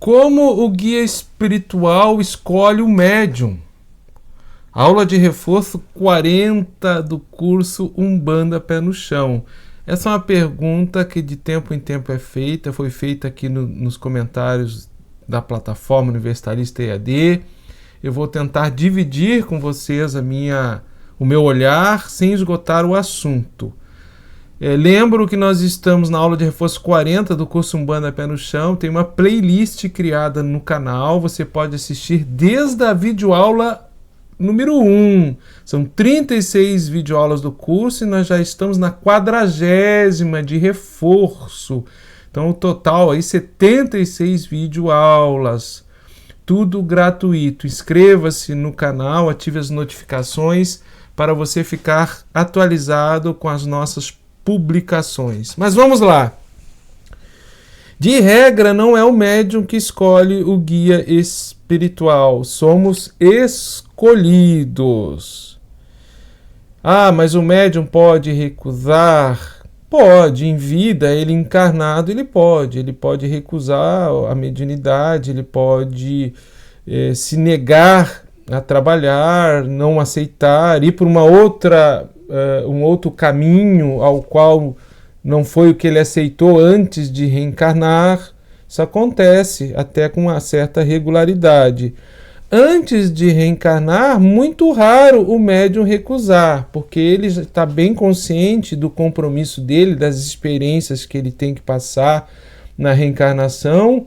Como o guia espiritual escolhe o médium? Aula de reforço 40 do curso Umbanda Pé no Chão. Essa é uma pergunta que de tempo em tempo é feita, foi feita aqui nos comentários da plataforma Universitarista EAD. Eu vou tentar dividir com vocês o meu olhar sem esgotar o assunto. Lembro que nós estamos na aula de reforço 40 do curso Umbanda Pé no Chão. Tem uma playlist criada no canal. Você pode assistir desde a videoaula número 1. São 36 videoaulas do curso e nós já estamos na 40ª de reforço. Então, o total aí 76 videoaulas. Tudo gratuito. Inscreva-se no canal, ative as notificações para você ficar atualizado com as nossas publicações. Mas vamos lá. De regra, não é o médium que escolhe o guia espiritual. Somos escolhidos. Mas o médium pode recusar? Pode, em vida, ele encarnado, ele pode recusar a mediunidade, ele pode se negar a trabalhar, não aceitar, ir por um outro caminho ao qual não foi o que ele aceitou antes de reencarnar. Isso acontece até com uma certa regularidade. Antes de reencarnar, muito raro o médium recusar, porque ele está bem consciente do compromisso dele, das experiências que ele tem que passar na reencarnação,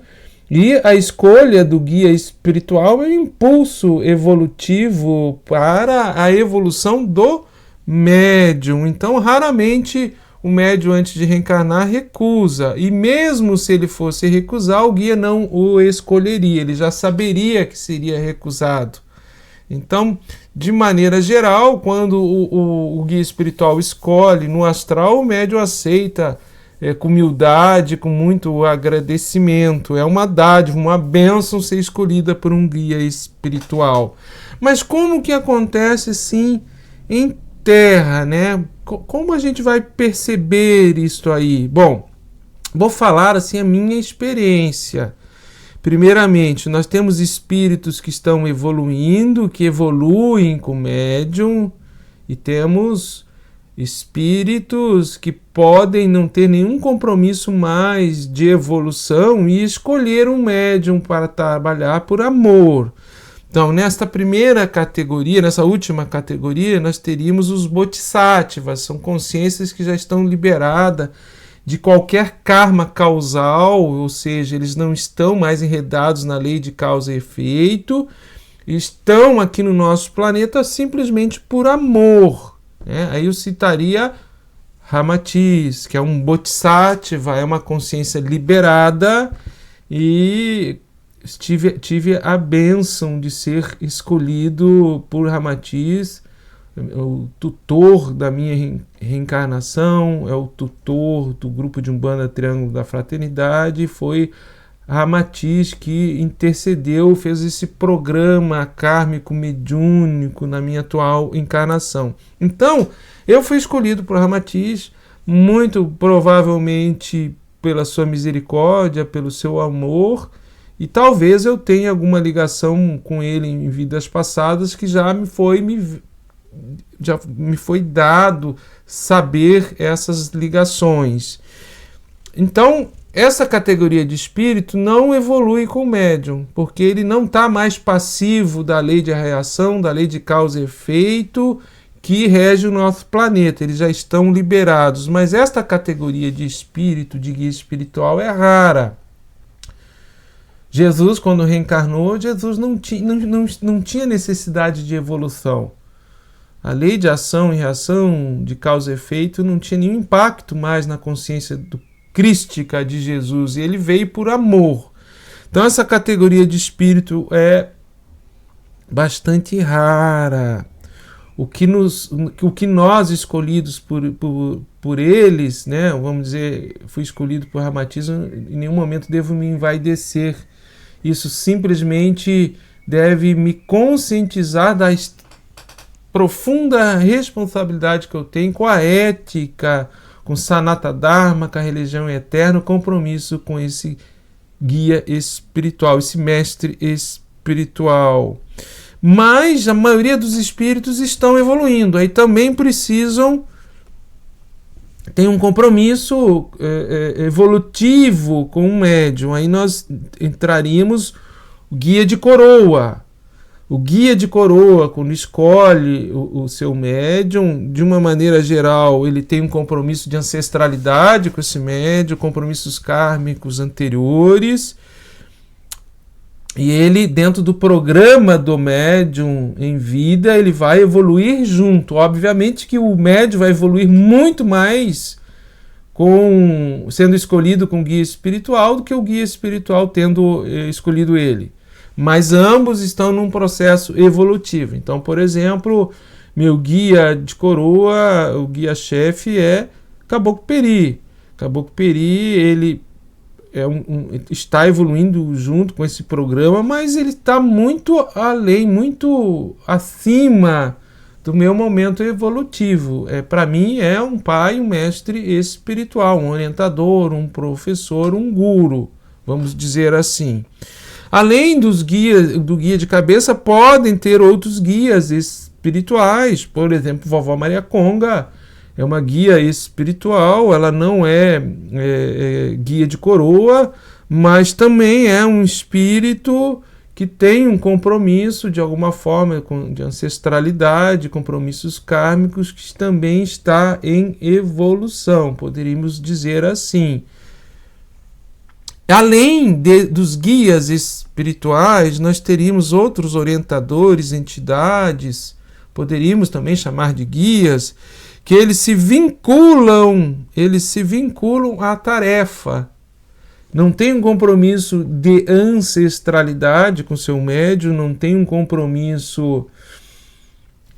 e a escolha do guia espiritual é um impulso evolutivo para a evolução do médium. Então, raramente o médium, antes de reencarnar, recusa. E mesmo se ele fosse recusar, o guia não o escolheria. Ele já saberia que seria recusado. Então, de maneira geral, quando o guia espiritual escolhe no astral, o médium aceita com humildade, com muito agradecimento. É uma dádiva, uma bênção ser escolhida por um guia espiritual. Mas como que acontece, sim, em Terra, né? Como a gente vai perceber isso aí? Bom, vou falar assim a minha experiência. Primeiramente, nós temos espíritos que estão evoluindo, que evoluem com o médium, e temos espíritos que podem não ter nenhum compromisso mais de evolução e escolher um médium para trabalhar por amor. Então, nesta primeira categoria, nessa última categoria, nós teríamos os bodhisattvas, são consciências que já estão liberadas de qualquer karma causal, ou seja, eles não estão mais enredados na lei de causa e efeito, estão aqui no nosso planeta simplesmente por amor. Aí eu citaria Ramatiz, que é um bodhisattva, é uma consciência liberada, e tive a bênção de ser escolhido por Ramatiz, o tutor da minha reencarnação, é o tutor do grupo de Umbanda Triângulo da Fraternidade. Foi Ramatiz que intercedeu, fez esse programa kármico mediúnico na minha atual encarnação. Então, eu fui escolhido por Ramatiz, muito provavelmente pela sua misericórdia, pelo seu amor, e talvez eu tenha alguma ligação com ele em vidas passadas que já me foi dado saber essas ligações. Então, essa categoria de espírito não evolui com o médium, porque ele não está mais passivo da lei de reação, da lei de causa e efeito que rege o nosso planeta. Eles já estão liberados, mas esta categoria de espírito, de guia espiritual, é rara. Jesus, quando reencarnou, Jesus não tinha necessidade de evolução. A lei de ação e reação, de causa e efeito, não tinha nenhum impacto mais na consciência crística de Jesus, e ele veio por amor. Então essa categoria de espírito é bastante rara. O que nós escolhidos por eles, né, vamos dizer, fui escolhido por Ramatiz, em nenhum momento devo me envaidecer. Isso simplesmente deve me conscientizar da profunda responsabilidade que eu tenho com a ética, com Sanata Dharma, com a religião eterna, o compromisso com esse guia espiritual, esse mestre espiritual. Mas a maioria dos espíritos estão evoluindo, aí também precisam ter um compromisso evolutivo com o médium. Aí nós entraríamos o guia de coroa. O guia de coroa, quando escolhe o seu médium, de uma maneira geral, ele tem um compromisso de ancestralidade com esse médium, compromissos kármicos anteriores, e ele, dentro do programa do médium em vida, ele vai evoluir junto. Obviamente que o médium vai evoluir muito mais sendo escolhido com guia espiritual do que o guia espiritual tendo escolhido ele. Mas ambos estão num processo evolutivo. Então, por exemplo, meu guia de coroa, o guia-chefe é Caboclo Peri. Caboclo Peri, ele está evoluindo junto com esse programa, mas ele está muito além, muito acima do meu momento evolutivo. Para mim é um pai, um mestre espiritual, um orientador, um professor, um guru, vamos dizer assim. Além do guia de cabeça, podem ter outros guias espirituais. Por exemplo, Vovó Maria Conga é uma guia espiritual, ela não é guia de coroa, mas também é um espírito que tem um compromisso, de alguma forma, de ancestralidade, compromissos kármicos, que também está em evolução, poderíamos dizer assim. Além dos guias espirituais, nós teríamos outros orientadores, entidades, poderíamos também chamar de guias, que eles se vinculam à tarefa. Não tem um compromisso de ancestralidade com seu médium, não tem um compromisso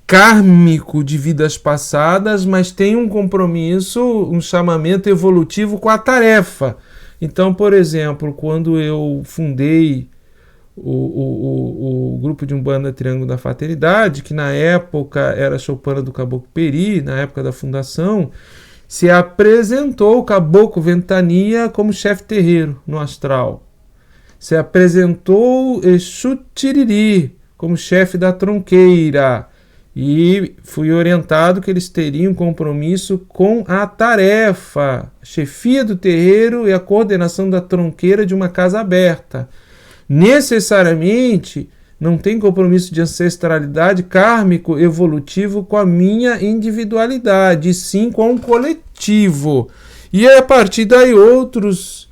kármico de vidas passadas, mas tem um compromisso, um chamamento evolutivo com a tarefa. Então, por exemplo, quando eu fundei o grupo de Umbanda Triângulo da Fraternidade, que na época era choupana do Caboclo Peri, na época da fundação, se apresentou o Caboclo Ventania como chefe terreiro no astral. Se apresentou Exu Tiriri como chefe da tronqueira. E fui orientado que eles teriam compromisso com a tarefa, a chefia do terreiro e a coordenação da tronqueira de uma casa aberta. Necessariamente não tem compromisso de ancestralidade kármico evolutivo com a minha individualidade, e sim com o coletivo. E a partir daí outros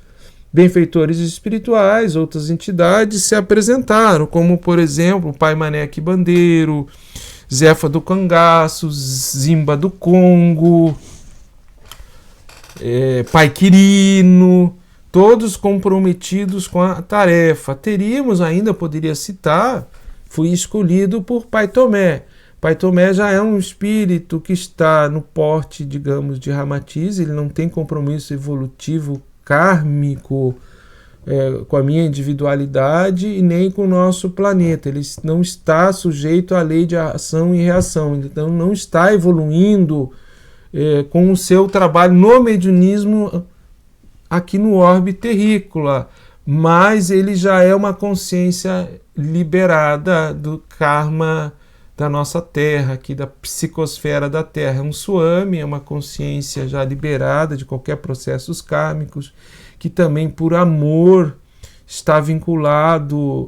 benfeitores espirituais, outras entidades se apresentaram, como por exemplo o Pai Mané Quibandeiro, Zefa do Cangaço, Zimba do Congo, Pai Quirino, todos comprometidos com a tarefa. Teríamos ainda, poderia citar, fui escolhido por Pai Tomé. Pai Tomé já é um espírito que está no porte, digamos, de Ramatiz, ele não tem compromisso evolutivo kármico com a minha individualidade e nem com o nosso planeta. Ele não está sujeito à lei de ação e reação, então não está evoluindo com o seu trabalho no mediunismo aqui no orbe terrícola, mas ele já é uma consciência liberada do karma da nossa Terra, aqui da psicosfera da Terra. É um Swami, é uma consciência já liberada de qualquer processos kármicos, que também por amor está vinculado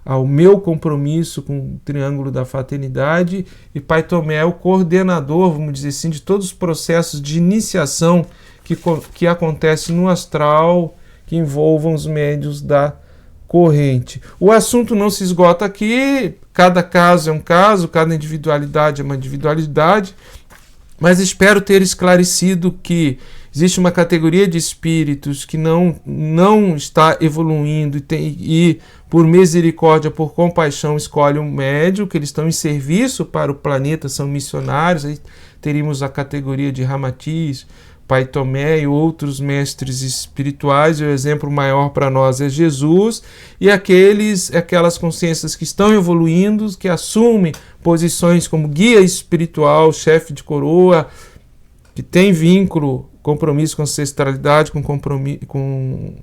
ao meu compromisso com o Triângulo da Fraternidade, e Pai Tomé é o coordenador, vamos dizer assim, de todos os processos de iniciação que acontecem no astral, que envolvam os médiuns da corrente. O assunto não se esgota aqui, cada caso é um caso, cada individualidade é uma individualidade, mas espero ter esclarecido que existe uma categoria de espíritos que não está evoluindo e por misericórdia, por compaixão, escolhe um médium, que eles estão em serviço para o planeta, são missionários. Aí teríamos a categoria de Ramatiz, Pai Tomé e outros mestres espirituais. E o exemplo maior para nós é Jesus e aquelas consciências que estão evoluindo, que assumem posições como guia espiritual, chefe de coroa, que tem vínculo compromisso com ancestralidade, com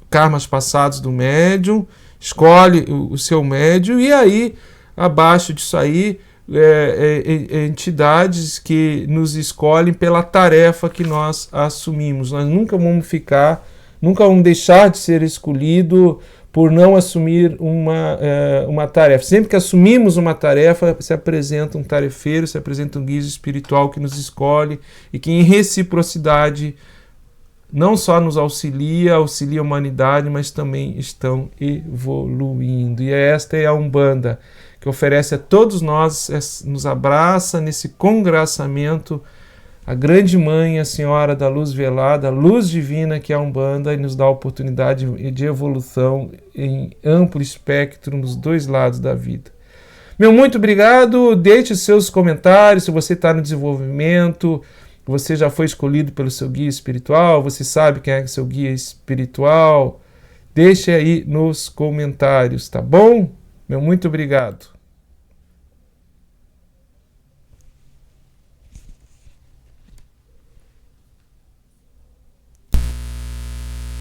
karmas passados do médium, escolhe o seu médium, e aí, abaixo disso aí, entidades que nos escolhem pela tarefa que nós assumimos. Nós nunca vamos deixar de ser escolhido por não assumir uma tarefa. Sempre que assumimos uma tarefa, se apresenta um tarefeiro, se apresenta um guia espiritual que nos escolhe e que, em reciprocidade, não só nos auxilia a humanidade, mas também estão evoluindo. E esta é a Umbanda, que oferece a todos nós, nos abraça nesse congraçamento, a grande mãe, a Senhora da Luz Velada, a luz divina que é a Umbanda, e nos dá a oportunidade de evolução em amplo espectro nos dois lados da vida. Meu muito obrigado, deixe seus comentários, se você está no desenvolvimento, você já foi escolhido pelo seu guia espiritual, você sabe quem é seu guia espiritual, deixe aí nos comentários, tá bom? Meu muito obrigado.